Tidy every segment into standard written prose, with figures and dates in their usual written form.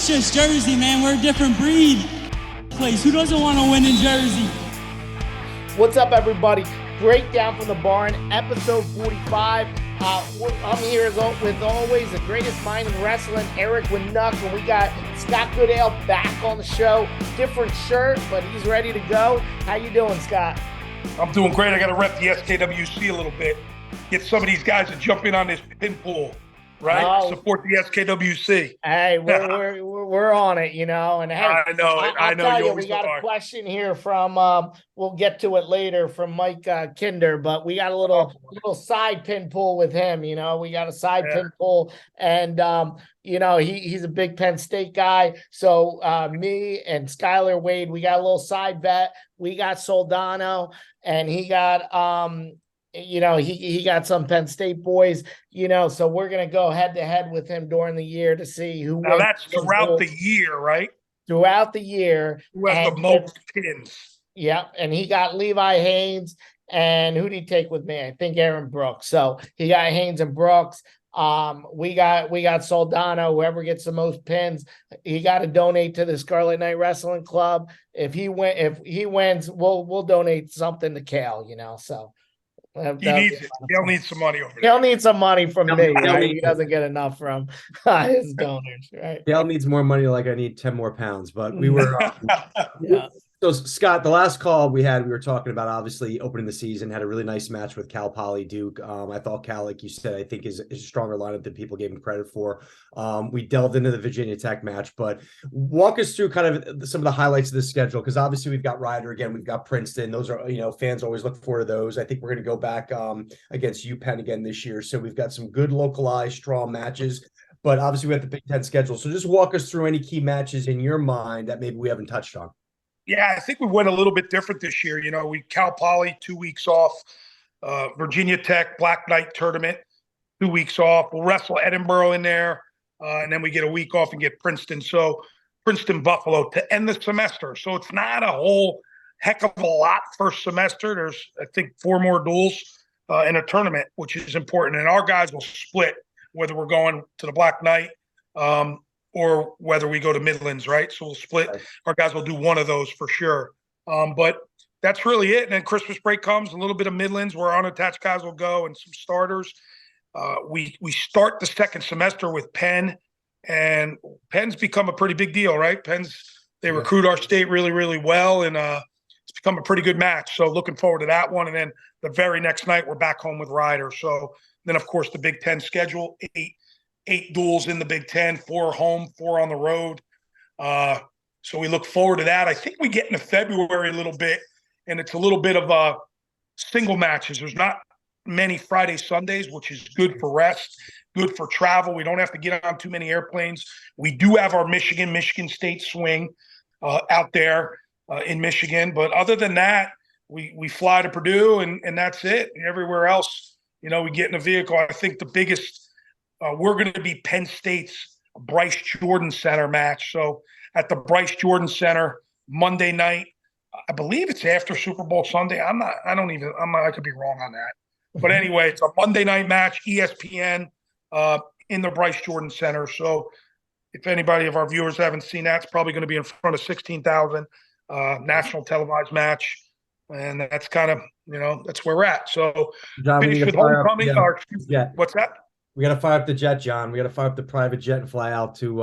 That's just Jersey, man. We're a different breed. Place. Who doesn't want to win in Jersey? What's up, everybody? Breakdown from the Barn, episode 45. I'm here with always the greatest mind in wrestling, Eric Winnuck, and we got Scott Goodale back on the show. Different shirt, but he's ready to go. How you doing, Scott? I'm doing great. I got to rep the SKWC a little bit. Get some of these guys to jump in on this pin pool, right? Oh. Support the SKWC. Hey, we're on it, you know. And hey, I know. I'll tell you, we always got are. a question here from we'll get to it later from Mike Kinder, but we got a little side pin pull with him. You know, we got a side pin pull, and you know, he's a big Penn State guy. So me and Skylar Wade, we got a little side bet. We got Soldano, and he got you know, he got some Penn State boys, you know, so we're going to go head to head with him during the year to see who now wins. That's throughout the year, right? Throughout the year. Who has the most pins? Yeah, and he got Levi Haynes, and who did he take with me? I think Aaron Brooks. So he got Haynes and Brooks. We got Soldano. Whoever gets the most pins, he got to donate to the Scarlet Night Wrestling Club. If he wins, we'll donate something to Kale, you know, so. He needs it. He'll need some money over there. He'll need some money from me. He doesn't get enough from his donors, right? Dale needs more money, like I need 10 more pounds. But we were yeah. So Scott, the last call we had, we were talking about obviously opening the season, had a really nice match with Cal Poly Duke. I thought Cal, like you said, I think is a stronger lineup than people gave him credit for. We delved into the Virginia Tech match, but walk us through kind of some of the highlights of the schedule, because obviously we've got Rider again, we've got Princeton. Those are, you know, fans always look forward to those. I think we're going to go back against UPenn again this year. So we've got some good localized, strong matches, but obviously we have the Big Ten schedule. So just walk us through any key matches in your mind that maybe we haven't touched on. Yeah, I think we went a little bit different this year. You know, we Cal Poly 2 weeks off, Virginia Tech Black Knight tournament 2 weeks off. We'll wrestle Edinburgh in there, and then we get a week off and get Princeton. So Princeton Buffalo to end the semester. So it's not a whole heck of a lot first semester. There's I think 4 more duels in a tournament, which is important. And our guys will split whether we're going to the Black Knight. Or whether we go to Midlands, right? So we'll split. Right. Our guys will do one of those for sure. But that's really it. And then Christmas break comes, a little bit of Midlands where unattached guys will go and some starters. We start the second semester with Penn, and Penn's become a pretty big deal, right? They recruit our state really, really well, and it's become a pretty good match. So looking forward to that one. And then the very next night, we're back home with Rider. So then, of course, the Big Ten schedule, eight duels in the Big Ten, 4 home, 4 on the road. So we look forward to that. I think we get into February a little bit, and it's a little bit of single matches. There's not many Friday, Sundays, which is good for rest, good for travel. We don't have to get on too many airplanes. We do have our Michigan State swing out there in Michigan. But other than that, we fly to Purdue, and that's it. And everywhere else, you know, we get in a vehicle. I think the biggest we're going to be Penn State's Bryce Jordan Center match. So at the Bryce Jordan Center Monday night, I believe it's after Super Bowl Sunday. I could be wrong on that. But anyway, it's a Monday night match, ESPN in the Bryce Jordan Center. So if anybody of our viewers haven't seen that, it's probably going to be in front of 16,000 national televised match. And that's kind of, you know, that's where we're at. So John, finish with homecoming. What's that? We got to fire up the jet, John. We got to fire up the private jet and fly out to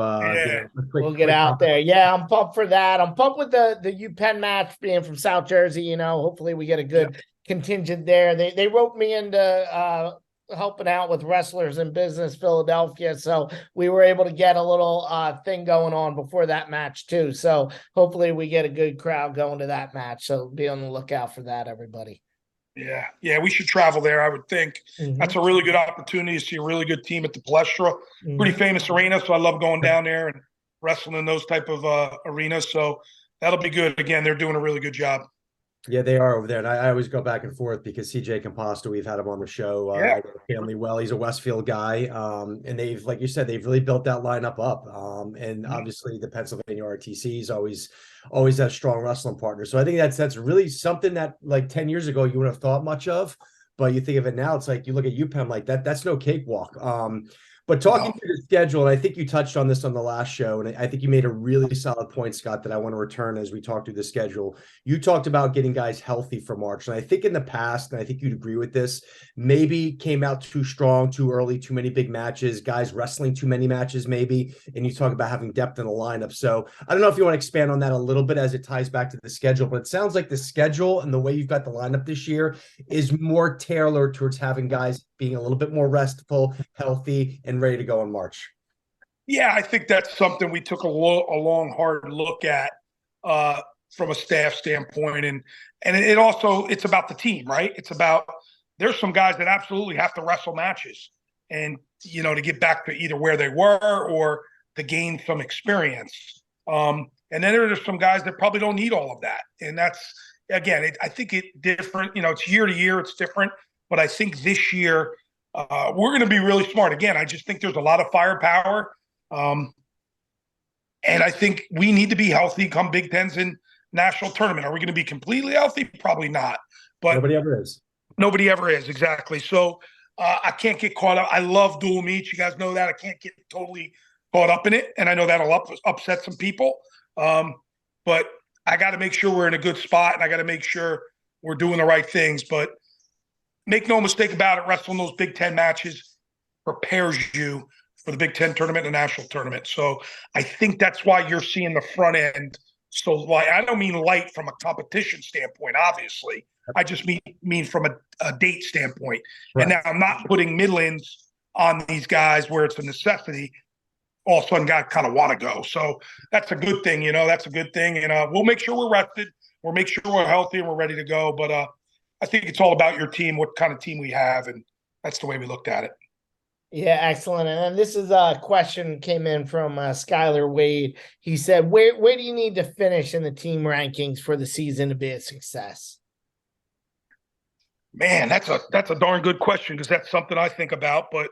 we'll get out there. Yeah, I'm pumped for that. I'm pumped with the UPenn match being from South Jersey. You know, hopefully we get a good contingent there. They roped me into helping out with Wrestlers in Business Philadelphia, so we were able to get a little thing going on before that match too. So hopefully we get a good crowd going to that match. So be on the lookout for that, everybody. Yeah, we should travel there, I would think. That's a really good opportunity to see a really good team at the Palestra. Pretty famous arena, so I love going down there and wrestling in those type of arenas. So that'll be good. Again, they're doing a really good job. Yeah, they are over there. And I always go back and forth because CJ Composta, we've had him on the show. Family well. He's a Westfield guy. And they've, like you said, they've really built that lineup up. And obviously the Pennsylvania RTC is always that strong wrestling partner. So I think that's really something that like 10 years ago you wouldn't have thought much of. But you think of it now, it's like you look at UPenn like that's no cakewalk. But talking to the schedule, and I think you touched on this on the last show, and I think you made a really solid point, Scott, that I want to return as we talk through the schedule. You talked about getting guys healthy for March. And I think in the past, and I think you'd agree with this, maybe came out too strong, too early, too many big matches, guys wrestling too many matches, maybe. And you talk about having depth in the lineup. So I don't know if you want to expand on that a little bit as it ties back to the schedule, but it sounds like the schedule and the way you've got the lineup this year is more tailored towards having guys being a little bit more restful, healthy, and ready to go in March. Yeah, I think that's something we took a long, hard look at from a staff standpoint, and it also it's about the team, right? It's about there's some guys that absolutely have to wrestle matches, and to get back to either where they were or to gain some experience. And then there's some guys that probably don't need all of that, and that's again, I think it's different. It's year to year, it's different. But I think this year we're going to be really smart. Again, I just think there's a lot of firepower. And I think we need to be healthy come Big Tens and national tournament. Are we going to be completely healthy? Probably not. But nobody ever is. Nobody ever is, exactly. So I can't get caught up. I love dual meets. You guys know that. I can't get totally caught up in it. And I know that'll upset some people. But I got to make sure we're in a good spot, and I got to make sure we're doing the right things. But make no mistake about it, wrestling those Big Ten matches prepares you for the Big Ten tournament and the national tournament. So I think that's why you're seeing the front end so light. I don't mean light from a competition standpoint, obviously. I just mean from a date standpoint. Right. And now I'm not putting middle-ins on these guys where it's a necessity. All of a sudden, guys kind of want to go. So that's a good thing, that's a good thing. And we'll make sure we're rested. We'll make sure we're healthy and we're ready to go. But I think it's all about your team, what kind of team we have, and that's the way we looked at it. Yeah, excellent. And then this is a question came in from Skylar Wade. He said, where do you need to finish in the team rankings for the season to be a success? Man, that's a darn good question, because that's something I think about. But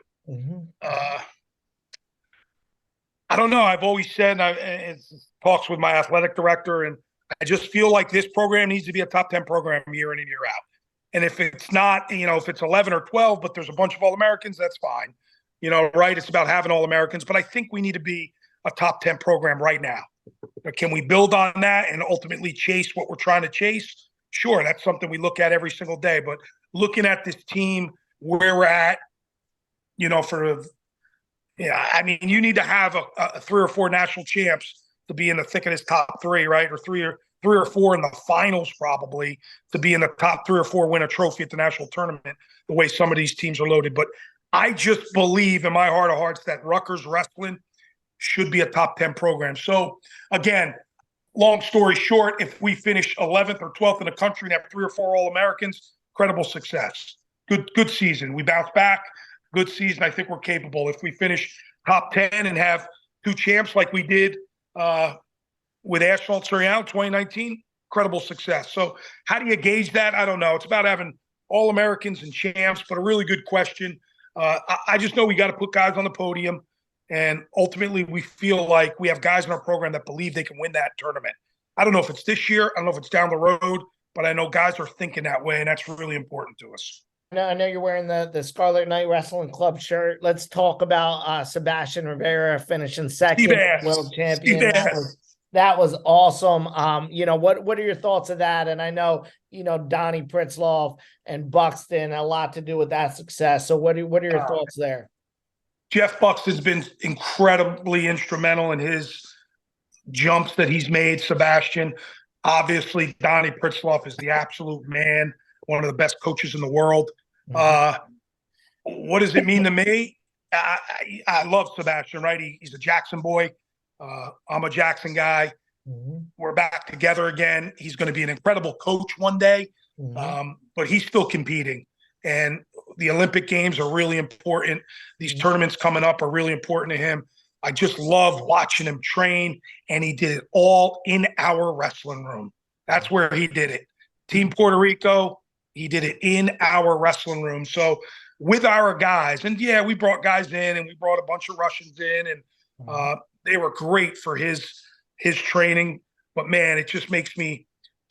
I don't know. I've always said, it's talks with my athletic director, and I just feel like this program needs to be a top 10 program year in and year out. And if it's not, if it's 11 or 12, but there's a bunch of All-Americans, that's fine. Right? It's about having All-Americans. But I think we need to be a top 10 program right now. Can we build on that and ultimately chase what we're trying to chase? Sure, that's something we look at every single day. But looking at this team, where we're at, you need to have a 3 or 4 national champs to be in the thick of this top 3, right? Or three or four in the finals, probably, to be in the top 3 or 4, win a trophy at the national tournament, the way some of these teams are loaded. But I just believe in my heart of hearts that Rutgers wrestling should be a top 10 program. So again, long story short, if we finish 11th or 12th in the country and have 3 or 4 All-Americans, incredible success. Good season. We bounce back. Good season. I think we're capable. If we finish top 10 and have 2 champs like we did with Asphalt Soriano 2019, incredible success. So how do you gauge that? I don't know. It's about having All-Americans and champs, but a really good question. I just know we got to put guys on the podium, and ultimately we feel like we have guys in our program that believe they can win that tournament. I don't know if it's this year. I don't know if it's down the road, but I know guys are thinking that way, and that's really important to us. I know you're wearing the Scarlet Night Wrestling Club shirt. Let's talk about Sebastian Rivera finishing second, Seabass. world champion. That was awesome. What are your thoughts of that? And I know, Donnie Pritzloff and Buxton, a lot to do with that success. So what are your thoughts there? Jeff Buxton's been incredibly instrumental in his jumps that he's made. Sebastian, obviously, Donnie Pritzloff is the absolute man, one of the best coaches in the world. What does it mean to me? I love Sebastian, right? He's a Jackson boy. I'm a Jackson guy. We're back together again. He's going to be an incredible coach one day, but he's still competing. And the Olympic Games are really important. These tournaments coming up are really important to him. I just love watching him train, and he did it all in our wrestling room. That's where he did it. Team Puerto Rico, he did it in our wrestling room. So with our guys, and yeah, we brought guys in, and we brought a bunch of Russians in, and they were great for his training. But man, it just makes me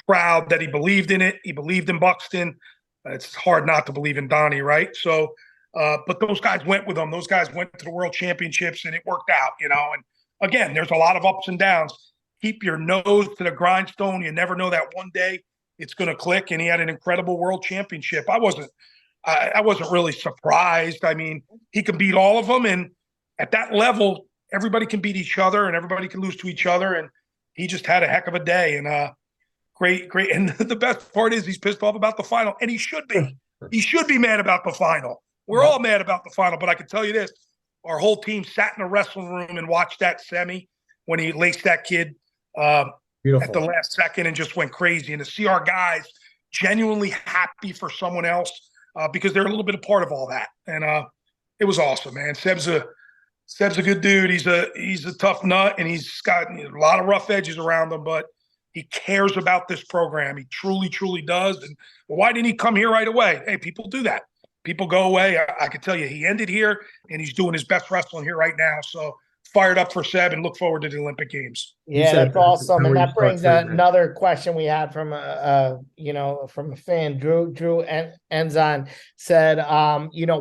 proud that he believed in it. He believed in Buxton. It's hard not to believe in Donnie, right? So, but those guys went with him. Those guys went to the World Championships, and it worked out, you know. And again, there's a lot of ups and downs. Keep your nose to the grindstone. You never know that one day it's going to click. And he had an incredible World Championship. I wasn't really surprised. I mean, he can beat all of them, and at that level, everybody can beat each other, and everybody can lose to each other. And he just had a heck of a day. And great. And the best part is he's pissed off about the final, and he should be. He should be mad about the final. We're all mad about the final, but I can tell you this: our whole team sat in the wrestling room and watched that semi when he laced that kid at the last second and just went crazy. And to see our guys genuinely happy for someone else because they're a little bit a part of all that, and it was awesome, man. Seb's a good dude. He's a tough nut, and he's got a lot of rough edges around him, but he cares about this program. He truly, truly does. And well, why didn't he come here right away? Hey, people do that. People go away. I can tell you, he ended here, and he's doing his best wrestling here right now. So fired up for Seb, and look forward to the Olympic Games. Yeah, that's awesome. And that brings another question we had from from a fan. Drew Enzon said,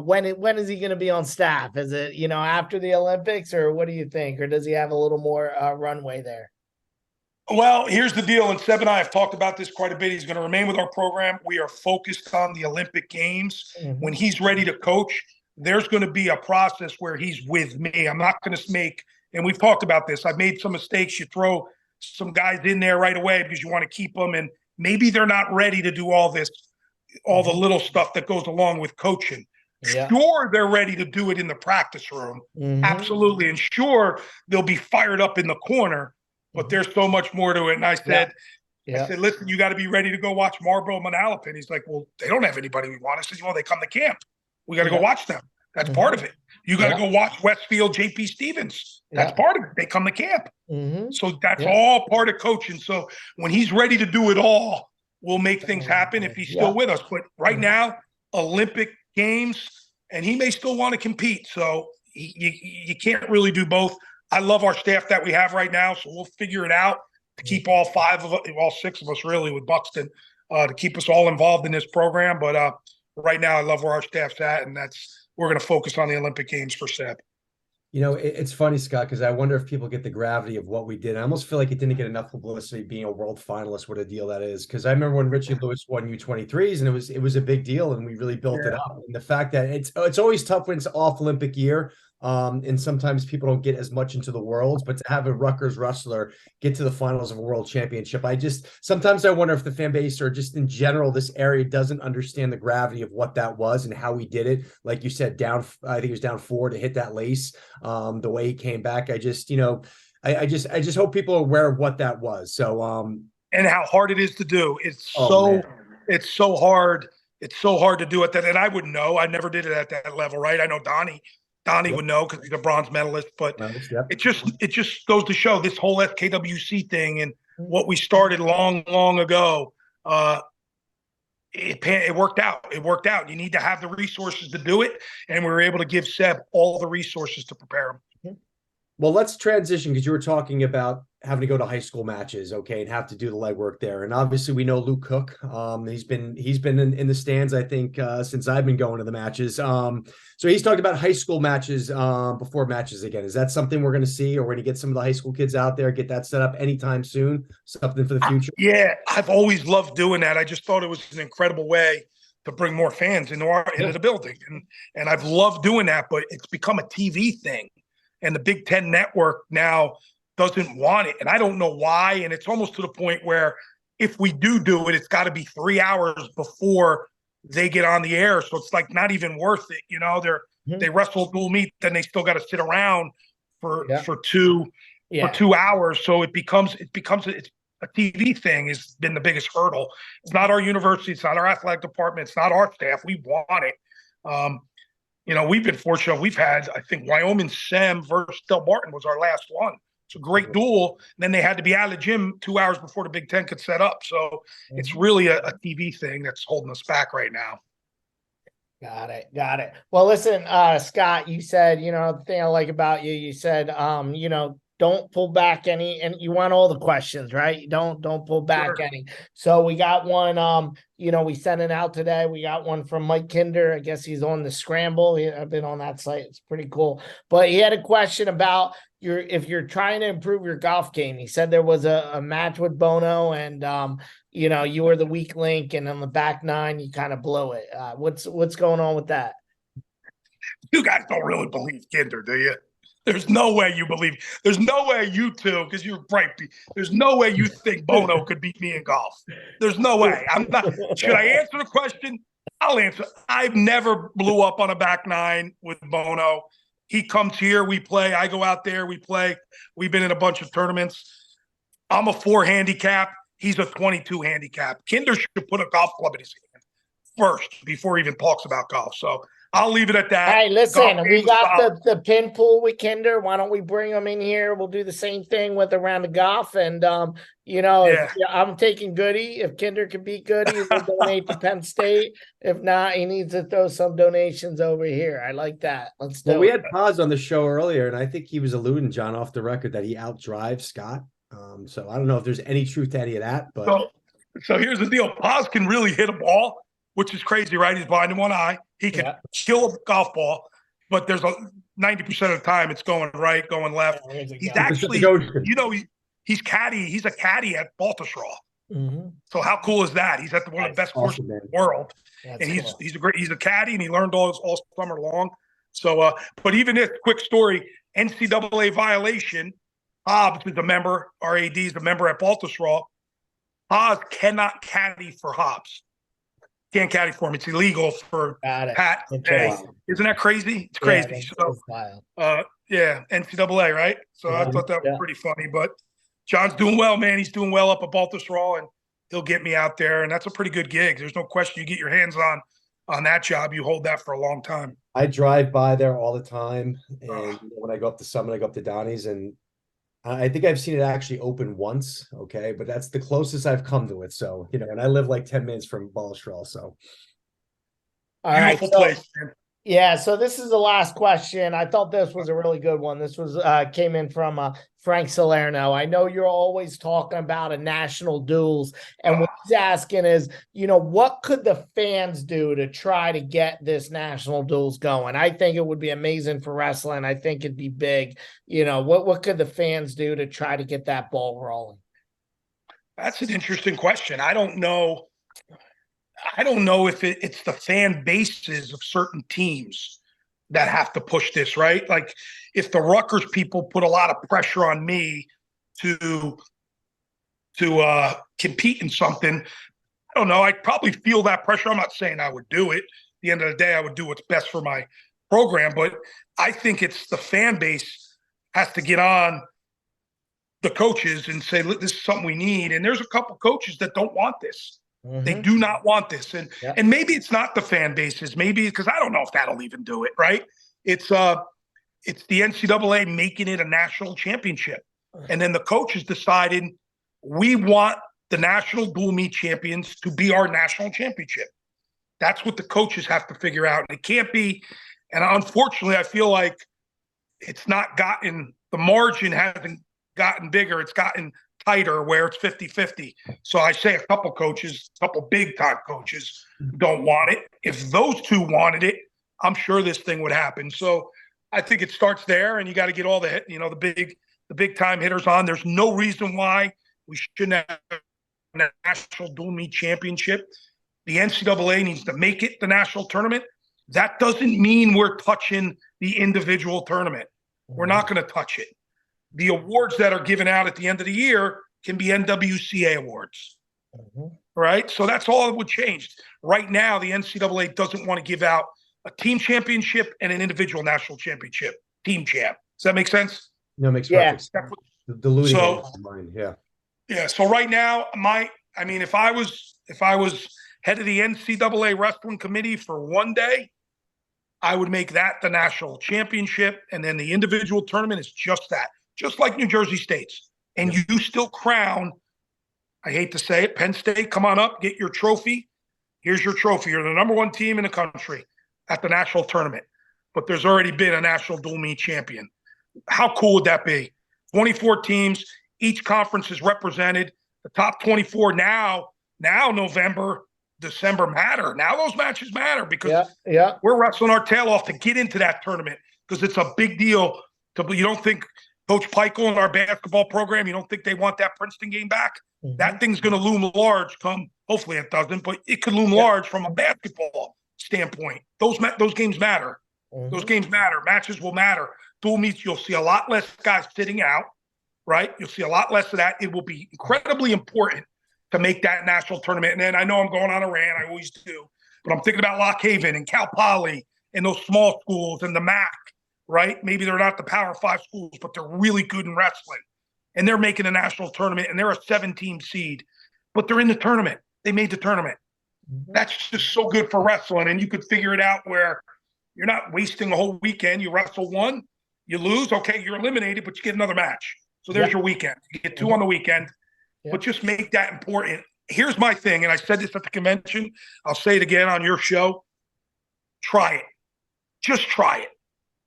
when is he going to be on staff? Is it after the Olympics, or what do you think? Or does he have a little more runway there? Well, here's the deal, and Seb and I have talked about this quite a bit. He's going to remain with our program. We are focused on the Olympic Games. Mm-hmm. When he's ready to coach, there's going to be a process where he's with me. I'm not going to make, and we've talked about this, I've made some mistakes. You throw some guys in there right away because you want to keep them, and maybe they're not ready to do all this, all the little stuff that goes along with coaching. Yeah. Sure, they're ready to do it in the practice room. Mm-hmm. Absolutely. And sure, they'll be fired up in the corner, but there's so much more to it. And I said, I said, listen, you got to be ready to go watch Marlboro Manalapan. He's like, well, they don't have anybody we want. I said, well, they come to camp. We got to go watch them. That's part of it. You got to go watch Westfield, JP Stevens. That's part of it. They come to camp. Mm-hmm. So that's all part of coaching. So when he's ready to do it all, we'll make things happen if he's still with us. But right now, Olympic Games, and he may still want to compete. So you can't really do both. I love our staff that we have right now, so we'll figure it out to keep all six of us really with Buxton to keep us all involved in this program. But right now, I love where our staff's at, and we're going to focus on the Olympic Games for Seb. It's funny, Scott, because I wonder if people get the gravity of what we did. I almost feel like it didn't get enough publicity being a world finalist, what a deal that is. Because I remember when Richie Lewis won U23s, and it was a big deal, and we really built it up. And the fact that it's always tough when it's off Olympic year. And sometimes people don't get as much into the worlds, but to have a Rutgers wrestler get to the finals of a world championship, sometimes I wonder if the fan base or just in general, this area doesn't understand the gravity of what that was and how we did it. Like you said, I think he was down 4 to hit that lace. The way he came back, I just hope people are aware of what that was. So, and how hard it is to do. It's so hard. It's so hard to do it and I wouldn't know. I never did it at that level, right? I know Donnie would know because he's a bronze medalist, but it just goes to show this whole FKWC thing and what we started long, long ago. It worked out. It worked out. You need to have the resources to do it, and we were able to give Seb all the resources to prepare him. Well, let's transition because you were talking about having to go to high school matches, okay, and have to do the legwork there. And obviously, we know Luke Cook. He's been in the stands, I think, since I've been going to the matches. So he's talked about high school matches before matches again. Is that something we're going to see, or we're going to get some of the high school kids out there, get that set up anytime soon? Something for the future? Yeah, I've always loved doing that. I just thought it was an incredible way to bring more fans into the building, and I've loved doing that. But it's become a TV thing. And the Big Ten Network now doesn't want it. And I don't know why. And it's almost to the point where if we do it, it's got to be 3 hours before they get on the air. So it's like not even worth it. They wrestle dual meet, then they still got to sit around for 2 hours. So it's a TV thing has been the biggest hurdle. It's not our university. It's not our athletic department. It's not our staff. We want it. We've been fortunate. We've had, I think, Wyoming Sem versus Del Barton was our last one. It's a great duel. And then they had to be out of the gym 2 hours before the Big Ten could set up. So it's really a TV thing that's holding us back right now. Got it. Well, listen, Scott, you said, the thing I like about you, you said, don't pull back any, and you want all the questions, right? Don't pull back Sure. any. So we got one, we sent it out today. We got one from Mike Kinder. I guess he's on the scramble. I've been on that site. It's pretty cool. But he had a question about if you're trying to improve your golf game. He said there was a match with Bono, and you were the weak link, and on the back nine, you kind of blew it. What's going on with that? You guys don't really believe Kinder, do you? There's no way you believe. There's no way you two, because you're bright. There's no way you think Bono could beat me in golf. There's no way. I'm not. Should I answer the question? I'll answer. I've never blew up on a back nine with Bono. He comes here, we play. I go out there, we play. We've been in a bunch of tournaments. I'm a 4 handicap. He's a 22 handicap. Kinder should put a golf club in his hand first before he even talks about golf. So I'll leave it at that. Hey, listen, we got the pin pool with Kinder. Why don't we bring him in here? We'll do the same thing with a round of golf. And, I'm taking Goody. If Kinder can beat Goody, we'll donate to Penn State. If not, he needs to throw some donations over here. I like that. Let's do it. We had Paz on the show earlier, and I think he was alluding, John, off the record, that he outdrives Scott. So I don't know if there's any truth to any of that. But so here's the deal. Paz can really hit a ball, which is crazy, right? He's blind in one eye. He can kill a golf ball, but there's 90% of the time it's going right, going left. He's actually, he's caddy. He's a caddy at Baltusrol. Mm-hmm. So how cool is that? He's at one of the best courses in the world, and he's a caddy, and he learned all summer long. So, but even this quick story, NCAA violation. Hobbs is a member. RAD is a member at Baltusrol. Hobbs cannot caddy for Hobbs. Can't caddy for him. It's illegal for Pat. Isn't that crazy? It's crazy. NCAA, right? So I thought that was pretty funny. But John's doing well, man. He's doing well up at Baltusrol, and he'll get me out there. And that's a pretty good gig. There's no question. You get your hands on that job, you hold that for a long time. I drive by there all the time, and when I go up to Summit, I go up to Donnie's, and I think I've seen it actually open once, okay? But that's the closest I've come to it. So, and I live like 10 minutes from Baltusrol, so. All right. So this is the last question. I thought this was a really good one. This was came in from Frank Salerno. I know you're always talking about a national duels, and what he's asking is, what could the fans do to try to get this national duels going? I think it would be amazing for wrestling. I think it'd be big. What could the fans do to try to get that ball rolling? That's an interesting question. I don't know if it's the fan bases of certain teams that have to push this, right? Like if the Rutgers people put a lot of pressure on me to compete in something, I don't know. I'd probably feel that pressure. I'm not saying I would do it. At the end of the day, I would do what's best for my program. But I think it's the fan base has to get on the coaches and say, look, this is something we need. And there's a couple coaches that don't want this. Mm-hmm. They do not want this. And maybe it's not the fan bases. Maybe because I don't know if that'll even do it, right? It's the NCAA making it a national championship. And then the coaches decided we want the national dual meet champions to be our national championship. That's what the coaches have to figure out. And it can't be, and unfortunately, I feel like it's not gotten, the margin hasn't gotten bigger. It's gotten tighter where it's 50-50. So I say a couple big time coaches don't want it. If those two wanted it, I'm sure this thing would happen. So I think it starts there, and you got to get all the big time hitters on. There's no reason why we shouldn't have a national dual meet championship. The NCAA needs to make it the national tournament. That doesn't mean we're touching the individual tournament. We're not going to touch it. The awards that are given out at the end of the year can be NWCA awards, right? So that's all that would change. Right now, the NCAA doesn't want to give out a team championship and an individual national championship, team champ. Does that make sense? No, it makes perfect sense. Diluting mind, yeah. So right now, if I was head of the NCAA wrestling committee for one day, I would make that the national championship, and then the individual tournament is just that. Just like New Jersey State's. And you still crown, I hate to say it, Penn State, come on up, get your trophy. Here's your trophy. You're the number one team in the country at the national tournament. But there's already been a national dual meet champion. How cool would that be? 24 teams. Each conference is represented. The top 24 now November, December matter. Now those matches matter because we're wrestling our tail off to get into that tournament because it's a big deal. You don't think Coach Peichel and our basketball program, you don't think they want that Princeton game back? That thing's going to loom large come, hopefully it doesn't, but it could loom large from a basketball standpoint. Those games matter. Those games matter. Matches will matter. Dual meets, you'll see a lot less guys sitting out, right? You'll see a lot less of that. It will be incredibly important to make that national tournament. And then I know I'm going on a rant. I always do. But I'm thinking about Lock Haven and Cal Poly and those small schools and the MAC, right? Maybe they're not the Power 5 schools, but they're really good in wrestling. And they're making a national tournament, and they're a 7-team seed. But they're in the tournament. They made the tournament. That's just so good for wrestling. And you could figure it out where you're not wasting a whole weekend. You wrestle one, you lose, okay, you're eliminated, but you get another match. So there's your weekend. You get 2 on the weekend, but just make that important. Here's my thing, and I said this at the convention. I'll say it again on your show. Try it. Just try it.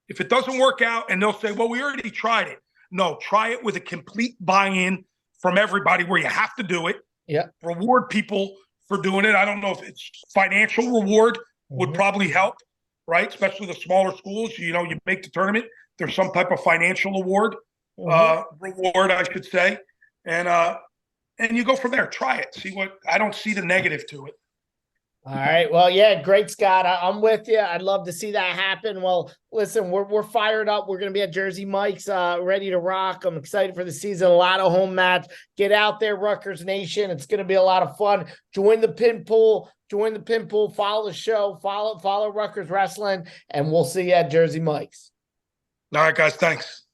If it doesn't work out, and they'll say, well, we already tried it. No, try it with a complete buy-in from everybody where you have to do it. Reward people for doing it. I don't know if it's financial reward would probably help, right? Especially the smaller schools. You know, you make the tournament, there's some type of financial reward, I should say. And you go from there. Try it. See what – I don't see the negative to it. All right. Well, yeah, great, Scott. I'm with you. I'd love to see that happen. Well, listen, we're fired up. We're going to be at Jersey Mike's, ready to rock. I'm excited for the season. A lot of home match. Get out there, Rutgers Nation. It's going to be a lot of fun. Join the pin pool. Follow the show. Follow Rutgers Wrestling, and we'll see you at Jersey Mike's. All right, guys. Thanks.